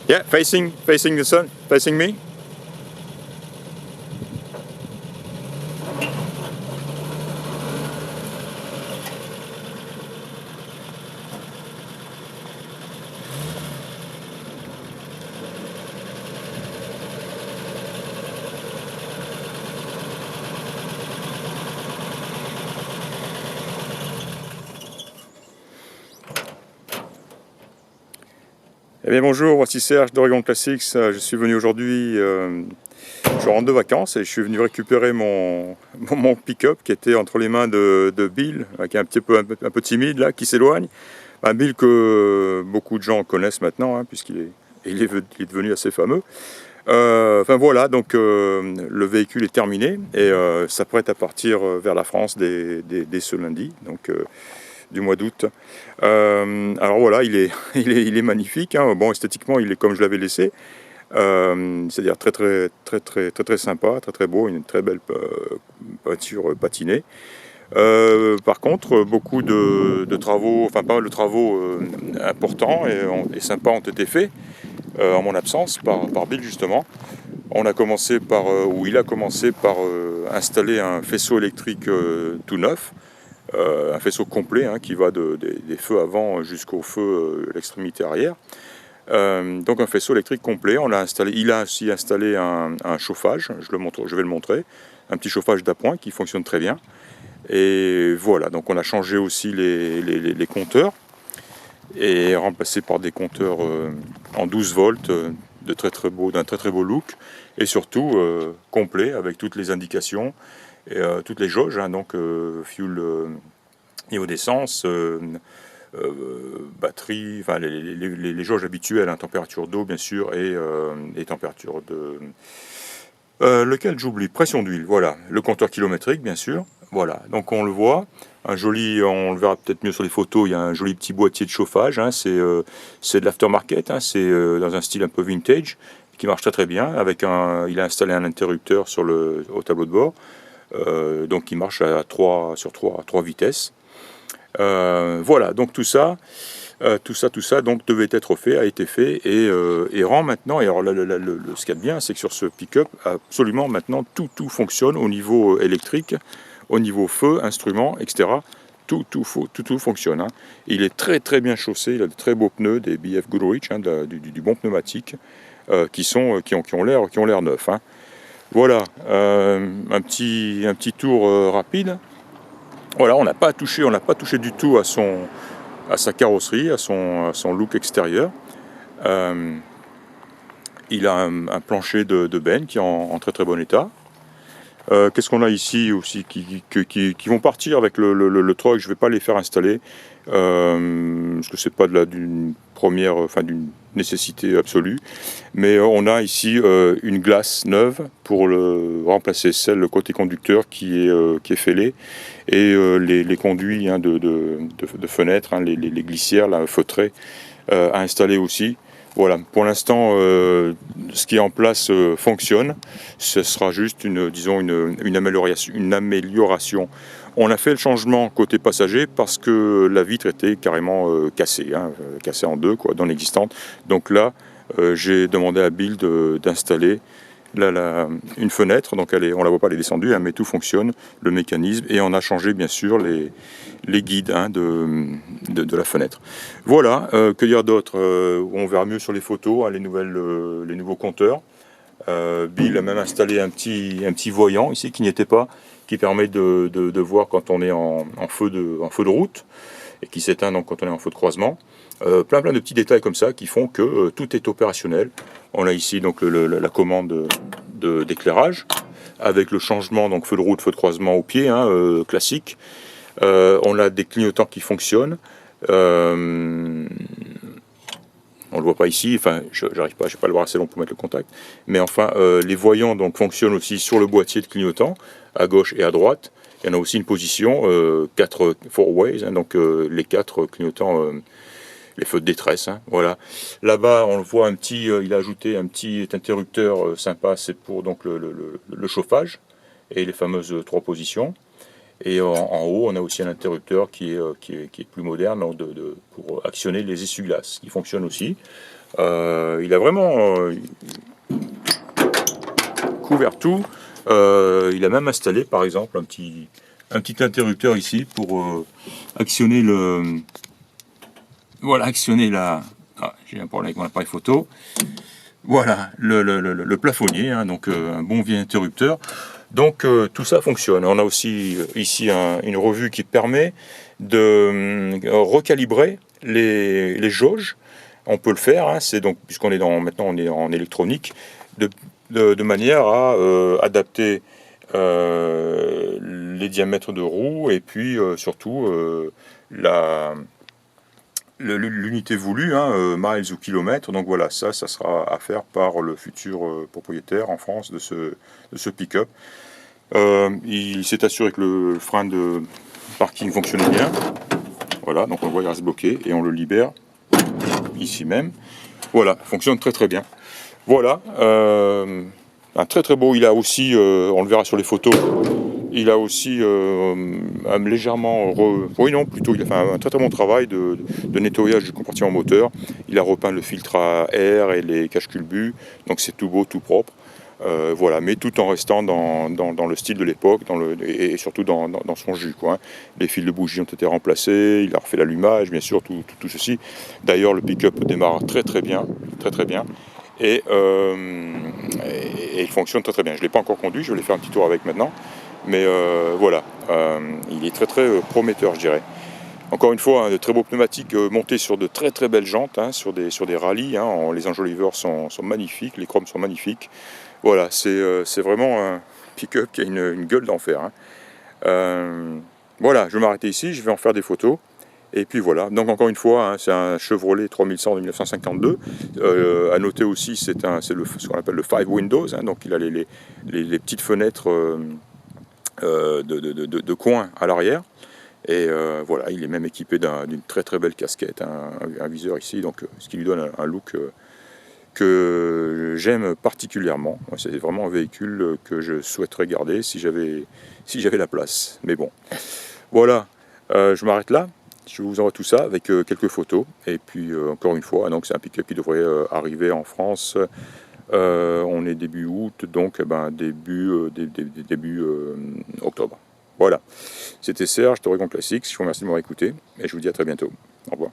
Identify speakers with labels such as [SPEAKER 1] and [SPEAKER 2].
[SPEAKER 1] Yeah, facing the sun, facing me. Eh bien bonjour, voici Serge d'Oregon Classics. Je suis venu aujourd'hui, je rentre de vacances et je suis venu récupérer mon pick-up qui était entre les mains de Bill, qui est un peu timide là, qui s'éloigne. Un Bill que beaucoup de gens connaissent maintenant, hein, puisqu'il est devenu assez fameux. Enfin voilà, donc le véhicule est terminé et s'apprête à partir vers la France dès ce lundi. Donc, du mois d'août. Alors voilà, il est magnifique. Hein. Bon, esthétiquement, il est comme je l'avais laissé. C'est-à-dire très sympa, très beau, une très belle peinture patinée. Par contre, beaucoup de travaux, enfin pas mal de travaux importants et sympas ont été faits en mon absence par Bill justement. Il a commencé par installer un faisceau électrique tout neuf. Un faisceau complet hein, qui va des feux avant jusqu'au feu l'extrémité arrière. Donc un faisceau électrique complet. Il a aussi installé un chauffage, je vais le montrer, un petit chauffage d'appoint qui fonctionne très bien. Et voilà, donc on a changé aussi les compteurs et remplacé par des compteurs en 12 volts d'un très beau look et surtout complet avec toutes les indications. Et toutes les jauges, hein, donc fuel, niveau d'essence, batterie, enfin les jauges habituelles, hein, température d'eau bien sûr et température de lequel j'oublie, pression d'huile, voilà, le compteur kilométrique bien sûr, voilà, donc on le voit, on le verra peut-être mieux sur les photos, il y a un joli petit boîtier de chauffage, hein, c'est de l'aftermarket, hein, c'est dans un style un peu vintage, qui marche très bien, il a installé un interrupteur au tableau de bord. Donc il marche à 3 vitesses. Voilà, donc tout ça donc devait être fait, a été fait et rend maintenant. Et alors ce qu'il y a de bien, c'est que sur ce pick-up, absolument maintenant tout fonctionne au niveau électrique, au niveau feu, instruments, etc. Tout fonctionne. Hein. Il est très bien chaussé. Il a de très beaux pneus, des BF Goodrich, hein, du bon pneumatique, qui ont l'air neufs. Hein. Voilà, un petit tour rapide. Voilà, on n'a pas touché du tout à sa carrosserie, à son look extérieur. Il a un plancher de benne qui est en très bon état. Qu'est-ce qu'on a ici aussi qui vont partir avec le truck. Je ne vais pas les faire installer parce que c'est pas d'une nécessité absolue. Mais on a ici une glace neuve pour remplacer le côté conducteur qui est fêlé et les conduits hein, de fenêtres, hein, les glissières là, feutrées à installer aussi. Voilà, pour l'instant, ce qui est en place fonctionne. Ce sera juste une amélioration. On a fait le changement côté passager parce que la vitre était carrément cassée, hein, cassée en deux quoi, dans l'existante. Donc là, j'ai demandé à Bill d'installer une fenêtre. Donc on la voit pas, elle est descendue, hein, mais tout fonctionne, le mécanisme. Et on a changé bien sûr les guides hein, de la fenêtre. Voilà, que dire d'autre on verra mieux sur les photos, hein, les nouveaux compteurs. Bill a même installé un petit voyant ici qui n'y était pas, qui permet de voir quand on est en feu de route et qui s'éteint donc quand on est en feu de croisement. Plein de petits détails comme ça qui font que tout est opérationnel. On a ici donc la commande d'éclairage avec le changement donc feu de route, feu de croisement au pied, hein, classique. On a des clignotants qui fonctionnent. On le voit pas ici, enfin, j'ai pas le bras assez long pour mettre le contact, mais enfin, les voyants donc fonctionnent aussi sur le boîtier de clignotant, à gauche et à droite. Il y en a aussi une position, four ways, hein, donc les 4 clignotants les feux de détresse, hein, voilà. Là-bas, on le voit un petit, il a ajouté un petit interrupteur sympa, c'est pour donc le chauffage et les fameuses 3 positions. Et en haut, on a aussi un interrupteur qui est plus moderne donc pour actionner les essuie-glaces. Il fonctionne aussi. Il a vraiment couvert tout. Il a même installé, par exemple, un petit interrupteur ici pour actionner le. Voilà, actionner la. Ah, j'ai un problème avec mon appareil photo. Voilà, le plafonnier, hein, donc un bon vieux interrupteur. Donc tout ça fonctionne. On a aussi ici une revue qui permet de recalibrer les jauges. On peut le faire, hein, c'est donc puisqu'on est maintenant on est en électronique, de manière à adapter les diamètres de roue et puis surtout l'unité voulue, hein, miles ou kilomètres. Donc voilà, ça sera à faire par le futur propriétaire en France de ce pick-up. Il s'est assuré que le frein de parking fonctionnait bien. Voilà, donc on le voit, il reste bloqué et on le libère ici même. Voilà, fonctionne très très bien. Voilà, un très très beau. Il a aussi, on le verra sur les photos, il a aussi légèrement, oui non, plutôt, il a fait un très très bon travail de nettoyage du compartiment moteur. Il a repeint le filtre à air et les caches-culbus, donc c'est tout beau, tout propre. Voilà, mais tout en restant dans le style de l'époque, et surtout dans son jus, quoi, hein. Les fils de bougie ont été remplacés, il a refait l'allumage, bien sûr, tout ceci. D'ailleurs, le pick-up démarre très très bien, très très bien. Et il fonctionne très très bien. Je ne l'ai pas encore conduit, je vais aller faire un petit tour avec maintenant. Mais voilà, il est très très prometteur, je dirais. Encore une fois, hein, de très beaux pneumatiques montés sur de très très belles jantes, hein, sur des rallyes. Hein, les enjoliveurs sont magnifiques, les chromes sont magnifiques. Voilà, c'est vraiment un pick-up qui a une gueule d'enfer, hein. Voilà, je vais m'arrêter ici, je vais en faire des photos. Et puis voilà, donc encore une fois, hein, c'est un Chevrolet 3100 de 1952. À noter aussi, c'est ce qu'on appelle le 5 windows, hein, donc il a les petites fenêtres de coin à l'arrière. Et voilà, il est même équipé d'une très très belle casquette, un viseur ici, donc ce qui lui donne un look que j'aime particulièrement. C'est vraiment un véhicule que je souhaiterais garder si j'avais la place. Mais bon, voilà, je m'arrête là. Je vous envoie tout ça avec quelques photos. Et puis encore une fois, donc c'est un pick-up qui devrait arriver en France. On est début août, donc début octobre. Voilà. C'était Serge, Torregon Classics. Je vous remercie de m'avoir écouté et je vous dis à très bientôt. Au revoir.